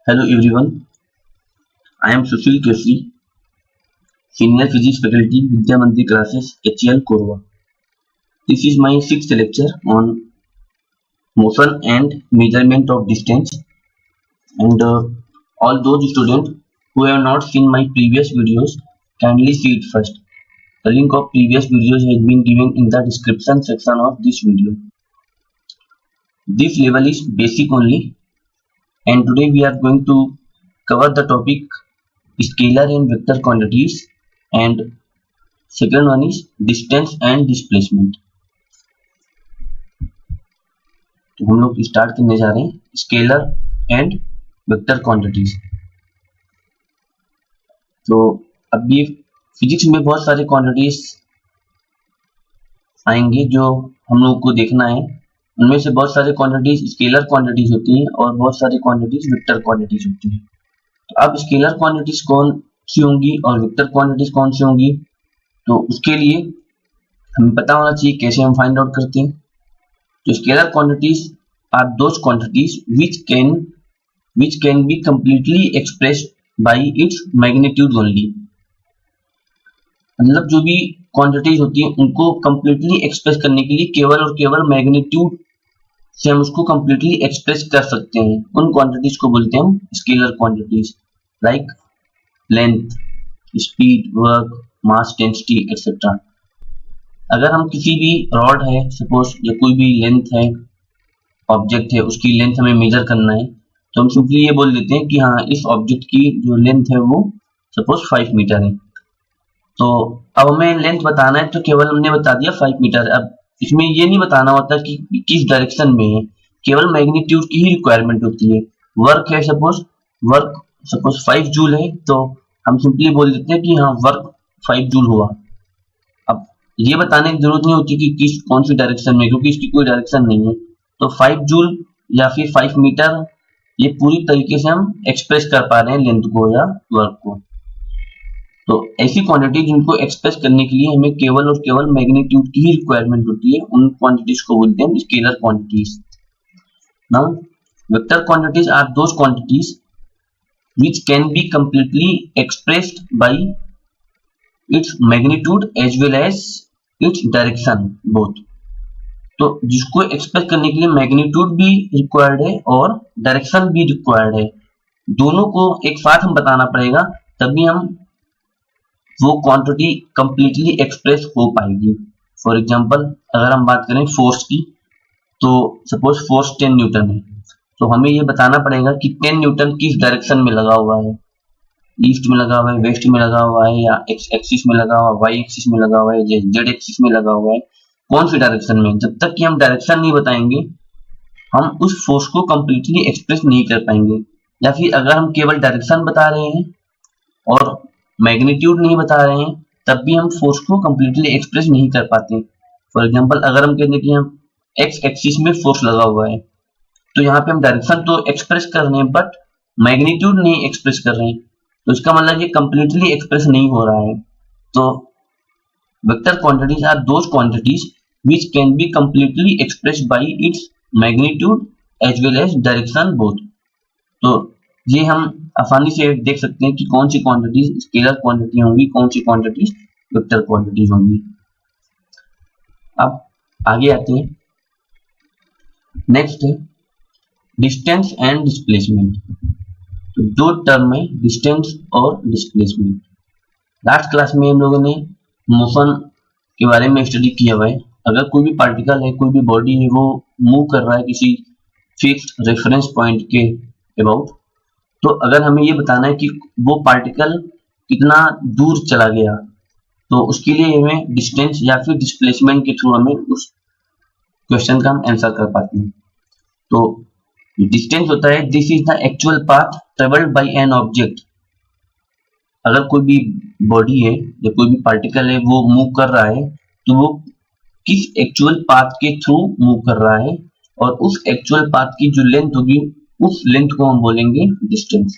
Hello everyone, I am Sushil Keshri, Senior Physics Faculty, Vidya Mandir Classes, HCL Korwa. This is my sixth lecture on motion and measurement of distance. And all those students who have not seen my previous videos, kindly see it first. The link of previous videos has been given in the description section of this video. This level is basic only, and today we are going to cover the topic scalar and vector quantities, and second one is distance and displacement. तो हम लोग start करने जा रहे हैं scalar and vector quantities. तो अभी physics में बहुत सारे क्वांटिटीज आएंगे जो हम लोग को देखना है। उनमें से बहुत सारे क्वांटिटीज स्केलर क्वांटिटीज होती हैं और बहुत सारी क्वांटिटीज वेक्टर क्वांटिटीज होती हैं। तो अब स्केलर क्वांटिटीज कौन सी होंगी और वेक्टर क्वांटिटीज कौन सी होंगी, तो उसके लिए हमें पता होना चाहिए कैसे हम फाइंड आउट करते हैं। तो scalar quantities are those quantities which can be completely expressed by its magnitude only। मतलब जो भी क्वांटिटीज होती हैं उनको completely एक्सप्रेस करने के लिए केवल और केवल मैग्नीट्यूड से हम उसको completely एक्सप्रेस कर सकते हैं। उन क्वांटिटीज को बोलते हैं हम scalar quantities, like length, speed, work, mass, density etcetera. अगर हम किसी भी रॉड है सपोज या कोई भी लेंथ है, ऑब्जेक्ट है, उसकी लेंथ हमें मेजर करना है, तो हम सिंपली ये बोल देते हैं कि हाँ इस ऑब्जेक्ट की जो लेंथ है वो सपोज 5 मीटर है। तो अब हमें लेंथ बताना है तो केवल हमने बता दिया 5 मीटर। अब इसमें ये नहीं बताना होता कि किस डायरेक्शन में है, केवल मैग्नीट्यूड की ही रिक्वायरमेंट होती है। वर्क है सपोज 5 जूल है, तो हम सिंपली बोल देते हैं कि हाँ वर्क 5 जूल हुआ। अब ये बताने की जरूरत नहीं होती कि कौन सी डायरेक्शन में, क्योंकि इसकी कोई डायरेक्शन नहीं है। तो 5 जूल या फिर 5 मीटर ये पूरी तरीके से हम एक्सप्रेस कर पा रहे हैं लेंथ को या वर्क को। तो ऐसी क्वांटिटी जिनको एक्सप्रेस करने के लिए हमें केवल और केवल मैग्नीट्यूड की ही रिक्वायरमेंट होती है, उन क्वांटिटीज को बोलते हैं scalar quantities. Now vector quantities are those quantities which can be completely expressed by its magnitude as well as its direction both। तो जिसको एक्सप्रेस करने के लिए मैग्नीट्यूड भी रिक्वायर्ड है और डायरेक्शन भी रिक्वायर्ड है, दोनों को एक साथ हम बताना पड़ेगा, तभी हम वो क्वांटिटी कंप्लीटली एक्सप्रेस हो पाएगी। फॉर एग्जांपल अगर हम बात करें फोर्स की, तो सपोज फोर्स 10 न्यूटन है, तो हमें ये बताना पड़ेगा कि 10 न्यूटन किस डायरेक्शन में लगा हुआ है, ईस्ट में लगा हुआ है, वेस्ट में लगा हुआ है, या एक्स एक्सिस में लगा हुआ है, वाई एक्सिस में लगा हुआ है, जेड एक्सिस में लगा हुआ है, कौन सी डायरेक्शन में। जब तक कि हम डायरेक्शन नहीं बताएंगे हम उस फोर्स को कंप्लीटली एक्सप्रेस नहीं कर पाएंगे। या फिर अगर हम केवल डायरेक्शन बता रहे हैं और मैग्नीट्यूड नहीं बता रहे हैं तब भी हम फोर्स को कंप्लीटली एक्सप्रेस नहीं कर पाते। फॉर एग्जाम्पल अगर हम कहते हैं कि हम एक्स एक्सिस में फोर्स लगा हुआ है, तो यहाँ पे हम डायरेक्शन तो एक्सप्रेस कर रहे हैं बट मैग्नीट्यूड नहीं एक्सप्रेस कर रहे हैं, तो इसका मतलब ये कंप्लीटली एक्सप्रेस नहीं हो रहा है। तो vector quantities are those quantities which can be completely expressed by its magnitude as well as direction both। तो ये हम आसानी से देख सकते हैं कि कौन सी क्वांटिटीज स्केलर क्वांटिटी होंगी, कौन सी क्वांटिटीज वेक्टर क्वांटिटीज होंगी। अब आगे आते हैं, नेक्स्ट है डिस्टेंस एंड डिस्प्लेसमेंट। तो दो टर्म है डिस्टेंस और डिस्प्लेसमेंट। लास्ट क्लास में हम लोगों ने मोशन के बारे में स्टडी किया हुआ है। अगर कोई भी पार्टिकल है, कोई भी बॉडी है, वो मूव कर रहा है किसी फिक्स्ड रेफरेंस पॉइंट के अबाउट, तो अगर हमें ये बताना है कि वो पार्टिकल कितना दूर चला गया, तो उसके लिए हमें डिस्टेंस या फिर डिस्प्लेसमेंट के थ्रू हमें उस क्वेश्चन का हम आंसर कर पाते हैं। तो डिस्टेंस होता है this is the actual path travelled by an object. अगर कोई भी बॉडी है या कोई भी पार्टिकल है वो मूव कर रहा है, तो वो किस एक्चुअल पाथ के थ्रू मूव कर रहा है, और उस एक्चुअल पाथ की जो लेंथ होगी उस लेंथ को हम बोलेंगे डिस्टेंस।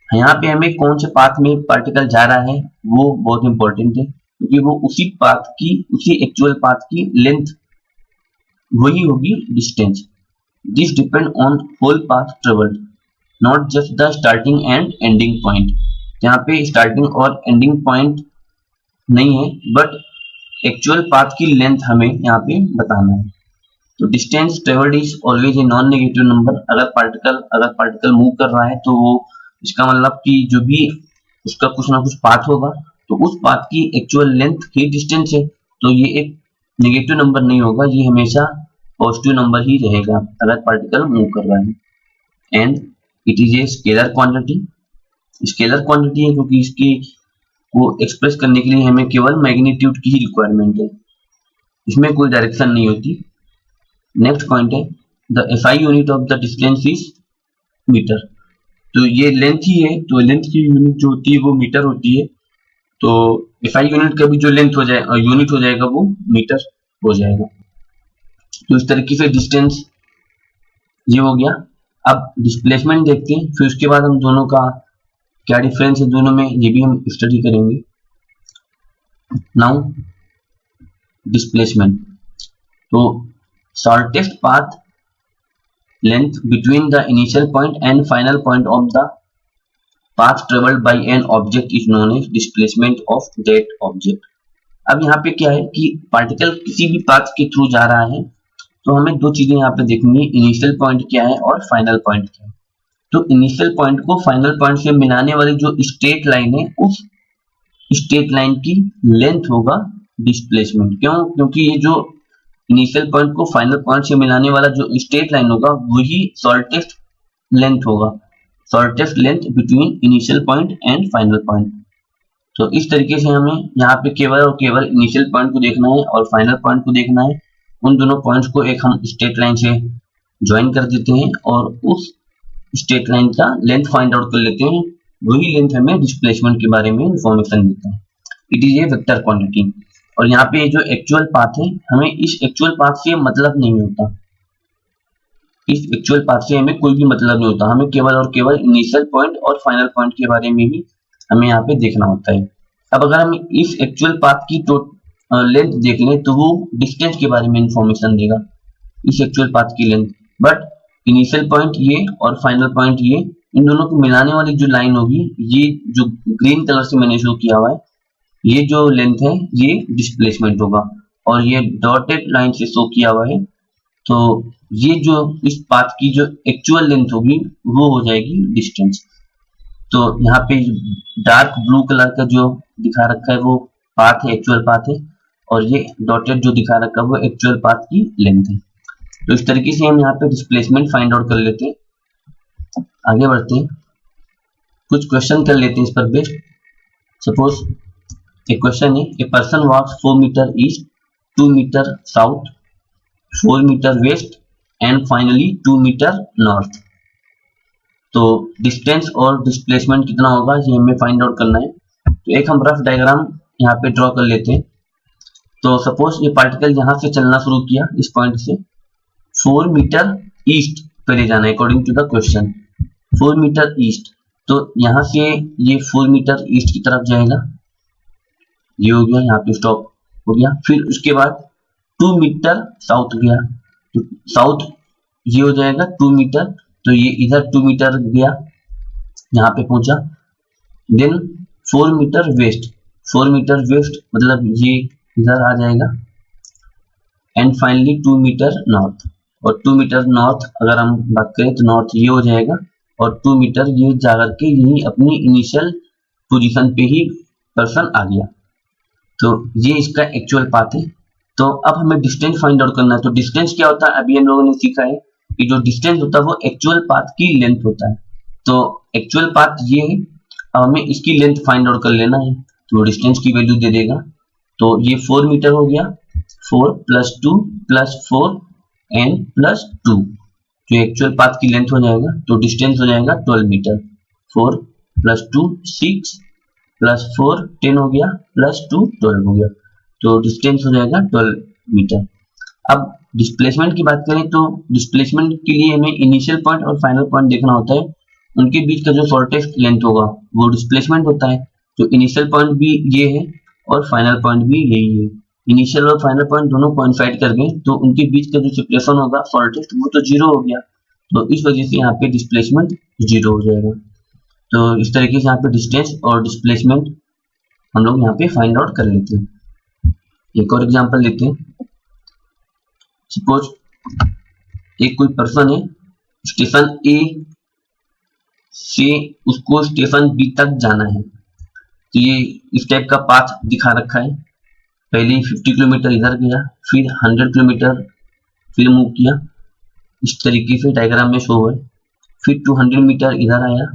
यहाँ पे हमें कौन से पाथ में पार्टिकल जा रहा है वो बहुत इंपॉर्टेंट है, क्योंकि वो उसी एक्चुअल पाथ की लेंथ वही होगी distance. This depend on whole path travelled. Not just the starting and ending point. यहाँ पे स्टार्टिंग और एंडिंग पॉइंट नहीं है, बट एक्चुअल पाथ की लेंथ हमें यहाँ पे बताना है। तो distance travelled is always a non negative number. अगर पार्टिकल मूव कर रहा है तो वो इसका मतलब कि जो भी उसका कुछ ना कुछ पाथ होगा, तो उस पाथ की एक्चुअल लेंथ ही डिस्टेंस है, तो ये एक नेगेटिव नंबर नहीं होगा, ये हमेशा पॉजिटिव नंबर ही रहेगा अगर पार्टिकल मूव कर रहा है। And it is a scalar quantity. Scalar quantity है क्योंकि इसकी को एक्सप्रेस करने के लिए हमें केवल मैग्नीट्यूड की ही रिक्वायरमेंट है, इसमें कोई डायरेक्शन नहीं होती। नेक्स्ट पॉइंट है the SI unit of the distance is metre. तो ये लेंथ ही है, तो लेंथ की यूनिट जो होती है वो मीटर होती है, तो एसआई यूनिट का भी जो लेंथ हो जाए यूनिट हो जाएगा वो मीटर हो जाएगा। तो इस तरीके से डिस्टेंस ये हो गया। अब डिस्प्लेसमेंट देखते हैं, फिर उसके बाद हम दोनों का क्या डिफरेंस है दोनों में ये भी हम स्टडी करेंगे। नाउ डिस्प्लेसमेंट, तो shortest path length between the initial point and final point of the path travelled by an object is known as displacement of that object. अब यहाँ पे क्या है कि पार्टिकल किसी भी पाथ के थ्रू जा रहा है, तो हमें दो चीजें यहाँ पे देखनी है, इनिशियल पॉइंट क्या है और फाइनल पॉइंट क्या है। तो इनिशियल पॉइंट को फाइनल पॉइंट से मिलाने वाली जो स्ट्रेट लाइन है, उस स्ट्रेट लाइन की लेंथ होगा डिस्प्लेसमेंट। क्यों? क्योंकि ये जो इनिशियल पॉइंट को फाइनल पॉइंट से मिलाने वाला जो स्ट्रेट लाइन होगा वही शॉर्टेस्ट लेंथ होगा, shortest length between initial point and final point. तो इस तरीके से हमें यहाँ पे केवल और केवल इनिशियल पॉइंट को देखना है और फाइनल पॉइंट को देखना है। उन दोनों पॉइंट्स को एक हम स्ट्रेट लाइन से ज्वाइन कर देते हैं और उस स्ट्रेट लाइन का लेंथ फाइंड आउट कर लेते हैं, वही लेंथ हमें डिस्प्लेसमेंट के बारे में इंफॉर्मेशन देता है। It is a vector quantity. और यहाँ पे जो एक्चुअल पाथ है, हमें इस एक्चुअल पाथ से मतलब नहीं होता, इस एक्चुअल पाथ से हमें कोई भी मतलब नहीं होता, हमें केवल और केवल इनिशियल पॉइंट और फाइनल पॉइंट के बारे में ही हमें यहाँ पे देखना होता है। अब अगर हम इस एक्चुअल पाथ की लेंथ देख लें तो वो डिस्टेंस के बारे में इंफॉर्मेशन देगा, इस एक्चुअल पाथ की लेंथ। बट इनिशियल पॉइंट ये और फाइनल पॉइंट ये, इन दोनों को मिलाने वाली जो लाइन होगी, ये जो ग्रीन कलर से मैंने शो किया हुआ है, ये जो लेंथ है ये डिस्प्लेसमेंट होगा। और ये डॉटेड लाइन से शो किया हुआ है, तो ये जो इस पाथ की जो एक्चुअल लेंथ होगी वो हो जाएगी डिस्टेंस। तो यहाँ पे डार्क ब्लू कलर का जो दिखा रखा है वो पाथ है, एक्चुअल पाथ है, और ये डॉटेड जो दिखा रखा है वो एक्चुअल पाथ की लेंथ है। तो इस तरीके से हम यहाँ पे डिस्प्लेसमेंट फाइंड आउट कर लेते हैं। आगे बढ़ते हैं, कुछ क्वेश्चन कर लेते हैं इस पर बेस्ड। सपोज एक क्वेश्चन है, a person walks 4 metre east, 2 metre south, 4 metre west and finally 2 metre north. तो डिस्टेंस और डिस्प्लेसमेंट कितना होगा ये हमें फाइंड आउट करना है। तो एक हम रफ डायग्राम यहाँ पे ड्रॉ कर लेते हैं। तो सपोज ये पार्टिकल यहाँ से चलना शुरू किया, इस पॉइंट से 4 मीटर ईस्ट पे ले जाना है according to the question, 4 metre east. तो यहाँ से ये 4 मीटर ईस्ट की तरफ जाएगा, ये हो गया, यहाँ पे स्टॉप हो गया। फिर उसके बाद 2 मीटर साउथ गया, तो साउथ ये हो जाएगा 2 मीटर, तो ये इधर 2 मीटर गया, यहाँ पे पहुंचा। Then 4 metre west, 4 metre west मतलब ये इधर आ जाएगा। एंड फाइनली 2 मीटर नॉर्थ, और 2 मीटर नॉर्थ अगर हम बात करें तो नॉर्थ ये हो जाएगा, और 2 मीटर ये जाकर के यही अपनी इनिशियल पोजीशन पे ही पर्सन आ गया। तो ये इसका एक्चुअल पाथ है। तो अब हमें डिस्टेंस फाइंड आउट करना है। तो डिस्टेंस क्या होता है, अभी हम लोगों ने सीखा है कि जो डिस्टेंस होता है वो एक्चुअल पाथ की लेंथ होता है। तो एक्चुअल पाथ ये है, अब हमें इसकी लेंथ फाइंड आउट कर लेना है, तो डिस्टेंस की वैल्यू दे देगा। तो ये 4 मीटर हो गया, 4 + 2 + 4 एंड +2, जो एक्चुअल पाथ की लेंथ हो जाएगा। तो डिस्टेंस हो जाएगा 12 मीटर, 4 + 2 6 + 4 10 हो गया, +2 12 हो गया, तो डिस्टेंस हो जाएगा 12 मीटर। अब डिस्प्लेसमेंट की बात करें तो डिस्प्लेसमेंट के लिए हमें इनिशियल पॉइंट और फाइनल पॉइंट देखना होता है, उनके बीच का जो शॉर्टेस्ट लेंथ होगा वो डिस्प्लेसमेंट होता है। तो इनिशियल पॉइंट भी ये है और फाइनल पॉइंट भी यही है। इनिशियल और फाइनल पॉइंट दोनों कोइंसाइड कर गए तो उनके बीच का जो सेपरेशन होगा शॉर्टेस्ट वो तो 0 हो गया। तो इस वजह से यहाँ पे डिस्प्लेसमेंट 0 हो जाएगा। तो इस तरीके से यहाँ पे डिस्टेंस और डिस्प्लेसमेंट हम लोग यहाँ पे फाइंड आउट कर लेते हैं। एक और एग्जांपल लेते हैं। सपोज एक कोई पर्सन है, स्टेशन ए से उसको स्टेशन बी तक जाना है। तो ये इस टाइप का पाथ दिखा रखा है। पहले 50 किलोमीटर इधर गया, फिर 100 किलोमीटर फिर मूव किया, इस तरीके से डायग्राम में शो है। फिर 200 मीटर इधर आया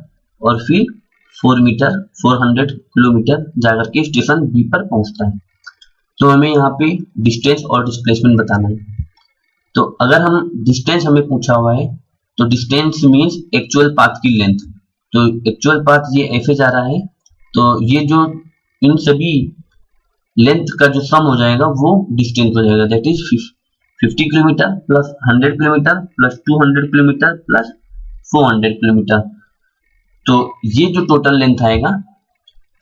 और फिर 400 किलोमीटर जाकर के स्टेशन बी पर पहुंचता है। तो हमें यहाँ पे डिस्टेंस और डिस्प्लेसमेंट बताना है। तो अगर हम डिस्टेंस हमें पूछा हुआ है तो डिस्टेंस मीन्स एक्चुअल पाथ की लेंथ। तो एक्चुअल पाथ ये ऐसे जा रहा है, तो ये जो इन सभी लेंथ का जो सम हो जाएगा वो डिस्टेंस हो जाएगा। That is 50 kilometre plus 100 kilometre plus 200 kilometre plus 400 kilometre. तो ये जो टोटल लेंथ आएगा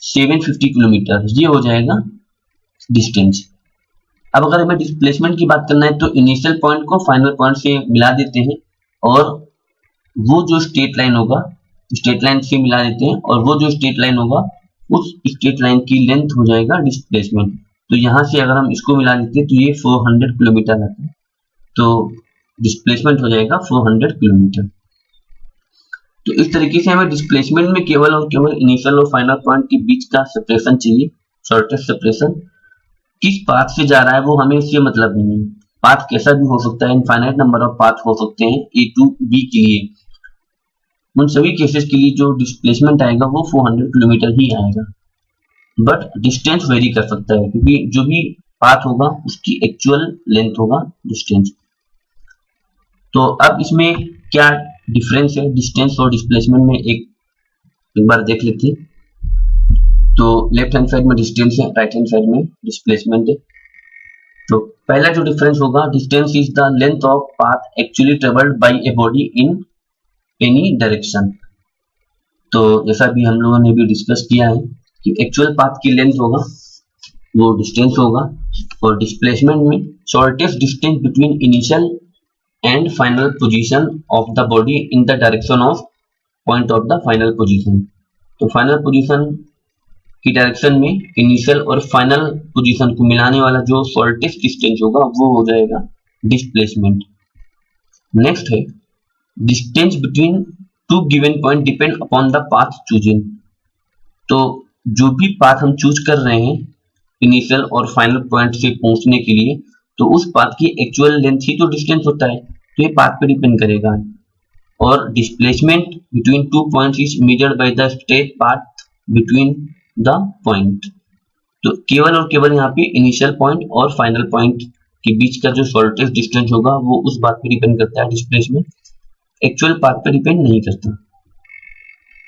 750 किलोमीटर, ये हो जाएगा डिस्टेंस। अब अगर हमें डिस्प्लेसमेंट की बात करना है तो इनिशियल पॉइंट को फाइनल पॉइंट से मिला देते हैं और वो जो स्ट्रेट लाइन होगा स्ट्रेट लाइन से मिला देते हैं और वो जो स्ट्रेट लाइन होगा उस स्ट्रेट लाइन की लेंथ हो जाएगा डिस्प्लेसमेंट। तो यहाँ से अगर हम इसको मिला देते हैं तो ये 400 किलोमीटर आता है, तो डिस्प्लेसमेंट हो जाएगा 400 किलोमीटर। तो इस तरीके से हमें डिस्प्लेसमेंट में केवल और केवल इनिशियल और फाइनल पॉइंट के बीच का सेपरेशन चाहिए, शॉर्टेस्ट सेपरेशन। किस पाथ से जा रहा है वो हमें इससे मतलब नहीं है। पाथ कैसा भी हो सकता है, इनफाइनाइट नंबर ऑफ पाथ हो सकते हैं ए टू बी के लिए। उन सभी केसेस के लिए जो डिस्प्लेसमेंट आएगा वो 400 किलोमीटर ही आएगा, बट डिस्टेंस वेरी कर सकता है क्योंकि जो भी पाथ होगा उसकी एक्चुअल लेंथ होगा डिस्टेंस। तो अब इसमें क्या डिफरेंस है डिस्टेंस और डिस्प्लेसमेंट में एक बार देख लेते हैं। तो लेफ्ट हैंड साइड में डिस्टेंस है, राइट हैंड साइड में डिस्प्लेसमेंट है। तो पहला जो डिफरेंस होगा, distance is the length of path actually travelled by a body in any direction. तो जैसा भी हम लोगों ने भी डिस्कस किया है कि एक्चुअल पाथ की लेंथ होगा वो डिस्टेंस होगा, और डिस्प्लेसमेंट में shortest distance between initial and final position of the body in the direction of point of the final position. तो फाइनल पोजीशन की डायरेक्शन में इनिशियल और फाइनल पोजीशन को मिलाने वाला जो शॉर्टेस्ट डिस्टेंस होगा वो हो जाएगा डिस्प्लेसमेंट। नेक्स्ट है distance between two given point depend upon the path choosing. तो जो भी पाथ हम चूज कर रहे हैं इनिशियल और फाइनल पॉइंट से पहुंचने के लिए, तो उस पाथ की एक्चुअल लेंथ ही तो डिस्टेंस होता है, तो ये पाथ पे डिपेंड करेगा। और displacement between two points is measured by the straight path between the point. तो केवल और केवल यहाँ पे इनिशियल पॉइंट और फाइनल पॉइंट के बीच का जो शॉर्टेस्ट डिस्टेंस होगा वो उस बात पे डिपेंड करता है, डिस्प्लेसमेंट एक्चुअल पाथ पे डिपेंड नहीं करता।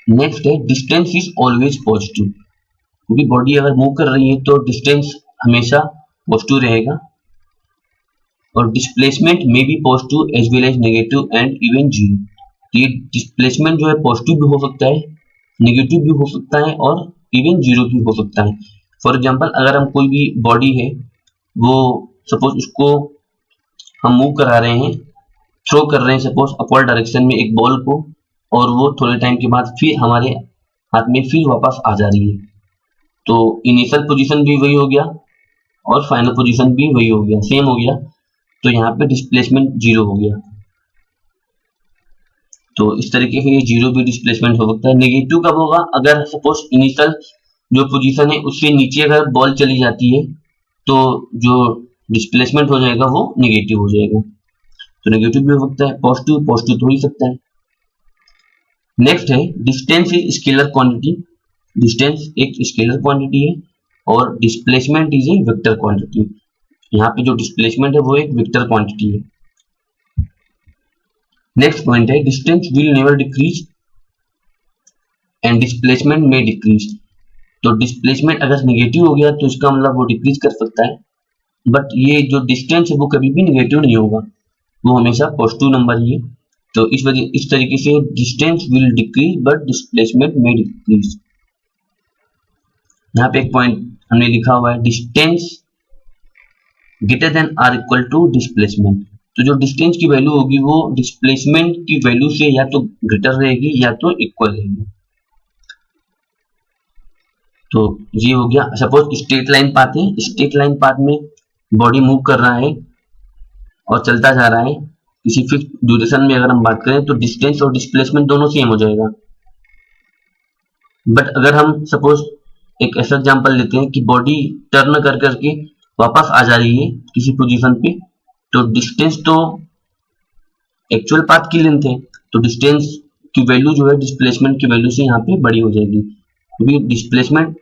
नेक्स्ट है डिस्टेंस इज ऑलवेज पॉजिटिव, क्योंकि बॉडी अगर मूव कर रही है तो डिस्टेंस हमेशा पॉजिटिव रहेगा। और डिस्प्लेसमेंट में be positive as well as negative and even zero. ये डिस्प्लेसमेंट जो है पॉजिटिव भी हो सकता है, नेगेटिव भी हो सकता है और इवन जीरो भी हो सकता है। फॉर एग्जाम्पल अगर हम कोई भी बॉडी है वो सपोज उसको हम मूव करा रहे हैं, थ्रो कर रहे हैं सपोज अपवर्ड डायरेक्शन में एक बॉल को, और वो थोड़े टाइम के बाद फिर हमारे हाथ में फिर वापस आ जा रही है, तो इनिशियल पोजीशन भी वही हो गया और फाइनल पोजीशन भी वही हो गया, सेम हो गया। तो यहाँ पे डिस्प्लेसमेंट जीरो हो गया। तो इस तरीके से ये जीरो भी डिस्प्लेसमेंट हो सकता है। नेगेटिव कब होगा, अगर सपोज इनिशियल जो पोजीशन है उससे नीचे अगर बॉल चली जाती है तो जो डिस्प्लेसमेंट हो जाएगा वो नेगेटिव हो जाएगा। तो नेगेटिव भी हो सकता है, पॉजिटिव पॉजिटिव तो हो ही सकता है। नेक्स्ट है distance is scalar quantity. Distance एक स्केलर क्वांटिटी है और displacement is a vector quantity. यहाँ पे जो डिस्प्लेसमेंट है वो एक वेक्टर क्वांटिटी है। नेक्स्ट पॉइंट है distance will never decrease and displacement में डिक्रीज। तो डिस्प्लेसमेंट अगर नेगेटिव हो गया तो इसका मतलब वो डिक्रीज कर सकता है, बट ये जो डिस्टेंस है वो कभी भी नेगेटिव नहीं होगा, वो हमेशा पॉजिटिव नंबर ही है। तो इस तरीके से distance will decrease but displacement में डिक्रीज। यहाँ पे एक पॉइंट हमने लिखा हुआ है distance greater than or equal to displacement. तो जो डिस्टेंस की वैल्यू होगी वो डिस्प्लेसमेंट की वैल्यू से या तो ग्रेटर रहेगी या तो इक्वल रहेगी। तो ये हो गया। सपोज स्ट्रेट लाइन पाथ है, स्ट्रेट लाइन पाथ में बॉडी मूव कर रहा है और चलता जा रहा है किसी फिक्स ड्यूरेशन में। अगर हम बात करें तो डिस्टेंस और डिस्प्लेसमेंट दोनों सेम हो जाएगा। बट अगर हम सपोज एक ऐसा एग्जांपल लेते हैं कि बॉडी टर्न कर करके वापस आ जा रही है किसी पोजीशन पे, तो डिस्टेंस तो एक्चुअल पाथ की लेंथ है, तो डिस्टेंस की वैल्यू जो है डिस्प्लेसमेंट की वैल्यू से यहाँ पे बड़ी हो जाएगी, क्योंकि डिस्प्लेसमेंट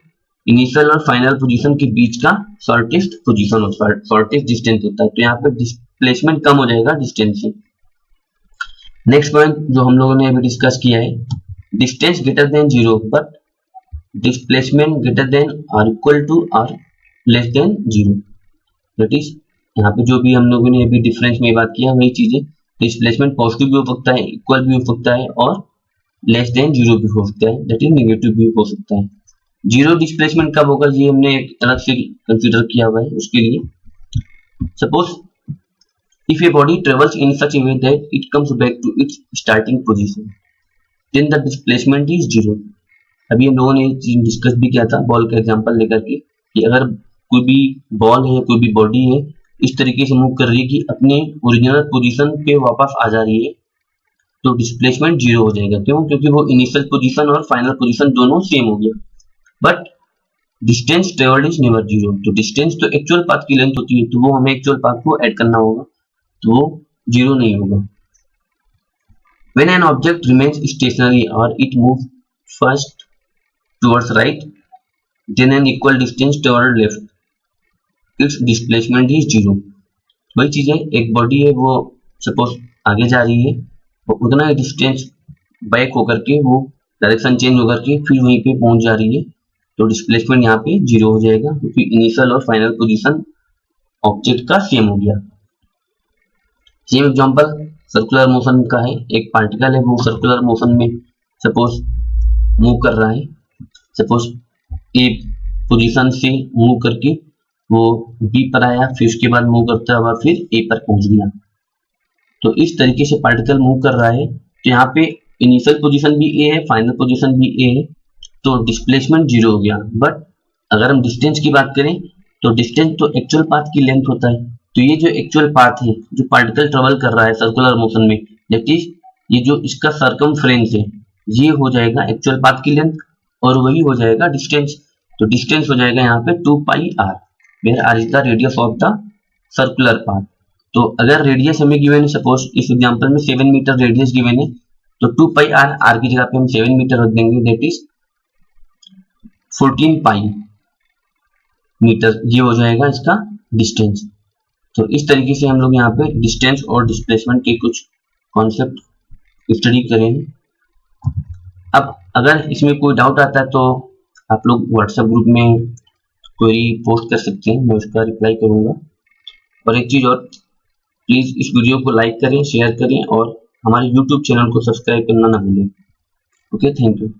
इनिशियल और फाइनल पोजीशन के बीच का शॉर्टेस्ट पोजीशन होता है, शॉर्टेस्ट डिस्टेंस होता है। तो यहाँ पे डिस्प्लेसमेंट कम हो जाएगा डिस्टेंस से। नेक्स्ट पॉइंट जो हम लोगों ने अभी डिस्कस किया है, distance greater than 0 but displacement greater than or equal to or less than 0। That is यहाँ पे जो भी हम लोगों ने अभी डिफरेंस में बात किया वही चीजें, डिस्प्लेसमेंट पॉजिटिव भी हो सकता है, इक्वल भी हो सकता है और लेस देन 0 भी हो सकता है, दैट इज नेगेटिव भी हो सकता है। 0 डिस्प्लेसमेंट कब होगा ये हमने एक अलग से कंसीडर किया हुआ है। उसके लिए suppose if a body travels in such a way that it comes back to its starting position, then the displacement is 0। अभी हम लोगों ने चीज डिस्कस भी किया था बॉल का एग्जांपल लेकर के कि अगर कोई भी बॉल है, कोई भी बॉडी है, इस तरीके से मूव कर रही है कि अपने ओरिजिनल पोजीशन पे वापस आ जा रही है, तो डिस्प्लेसमेंट 0 हो जाएगा। क्यों? क्योंकि वो इनिशियल पोजीशन और फाइनल पोजीशन दोनों सेम हो गया। But distance travelled is never 0। तो डिस्टेंस तो एक्चुअल पाथ की लेंथ होती है, तो वो हमें एक्चुअल पाथ को ऐड करना होगा, तो वो 0 नहीं होगा। When an object remains stationary or it moves first towards right, then an equal distance toward left, its displacement is 0। वही चीज है, एक बॉडी है वो सपोज आगे जा रही है और उतना ही डिस्टेंस बैक होकर के वो डायरेक्शन चेंज होकर के फिर वहीं पे पहुंच जा रही है, तो डिस्प्लेसमेंट यहाँ पे 0 हो जाएगा, क्योंकि इनिशियल और फाइनल पोजीशन ऑब्जेक्ट का सेम हो गया। सेम एग्जांपल सर्कुलर मोशन का है। एक पार्टिकल है वो सर्कुलर मोशन में सपोज मूव कर रहा है, सपोज ए पोजीशन से मूव करके वो बी पर आया, फिर उसके बाद मूव करता हुआ फिर ए पर पहुंच गया। तो इस तरीके से पार्टिकल मूव कर रहा है। तो यहाँ पे इनिशियल पोजीशन भी ए है, फाइनल पोजीशन भी ए है, तो डिस्प्लेसमेंट 0 हो गया। बट अगर हम डिस्टेंस की बात करें तो डिस्टेंस तो एक्चुअल पाथ की लेंथ होता है, तो ये जो एक्चुअल पाथ है जो पार्टिकल ट्रेवल कर रहा है सर्कुलर मोशन में, दैट इज ये जो इसका सरकमफ्रेंस है ये हो जाएगा एक्चुअल पाथ की लेंथ और वही हो जाएगा डिस्टेंस। तो डिस्टेंस हो जाएगा यहाँ पे 2 pi R, where R is the radius of the circular path. तो अगर रेडियस हमें गिवन है, सपोज इस एग्जांपल में 7 मीटर रेडियस गिवन है, तो 2 पाई आर, आर की जगह पे हम 7 मीटर रख देंगे, दैट इज 14 पाई मीटर, ये हो जाएगा इसका डिस्टेंस। तो इस तरीके से हम लोग यहाँ पे डिस्टेंस और डिस्प्लेसमेंट के कुछ कॉन्सेप्ट स्टडी करेंगे। अब अगर इसमें कोई डाउट आता है तो आप लोग व्हाट्सएप ग्रुप में क्वेरी पोस्ट कर सकते हैं, मैं उसका रिप्लाई करूंगा। और एक चीज और, प्लीज इस वीडियो को लाइक करें, शेयर करें और हमारे यूट्यूब चैनल को सब्सक्राइब करना ना भूलें। Okay, thank you.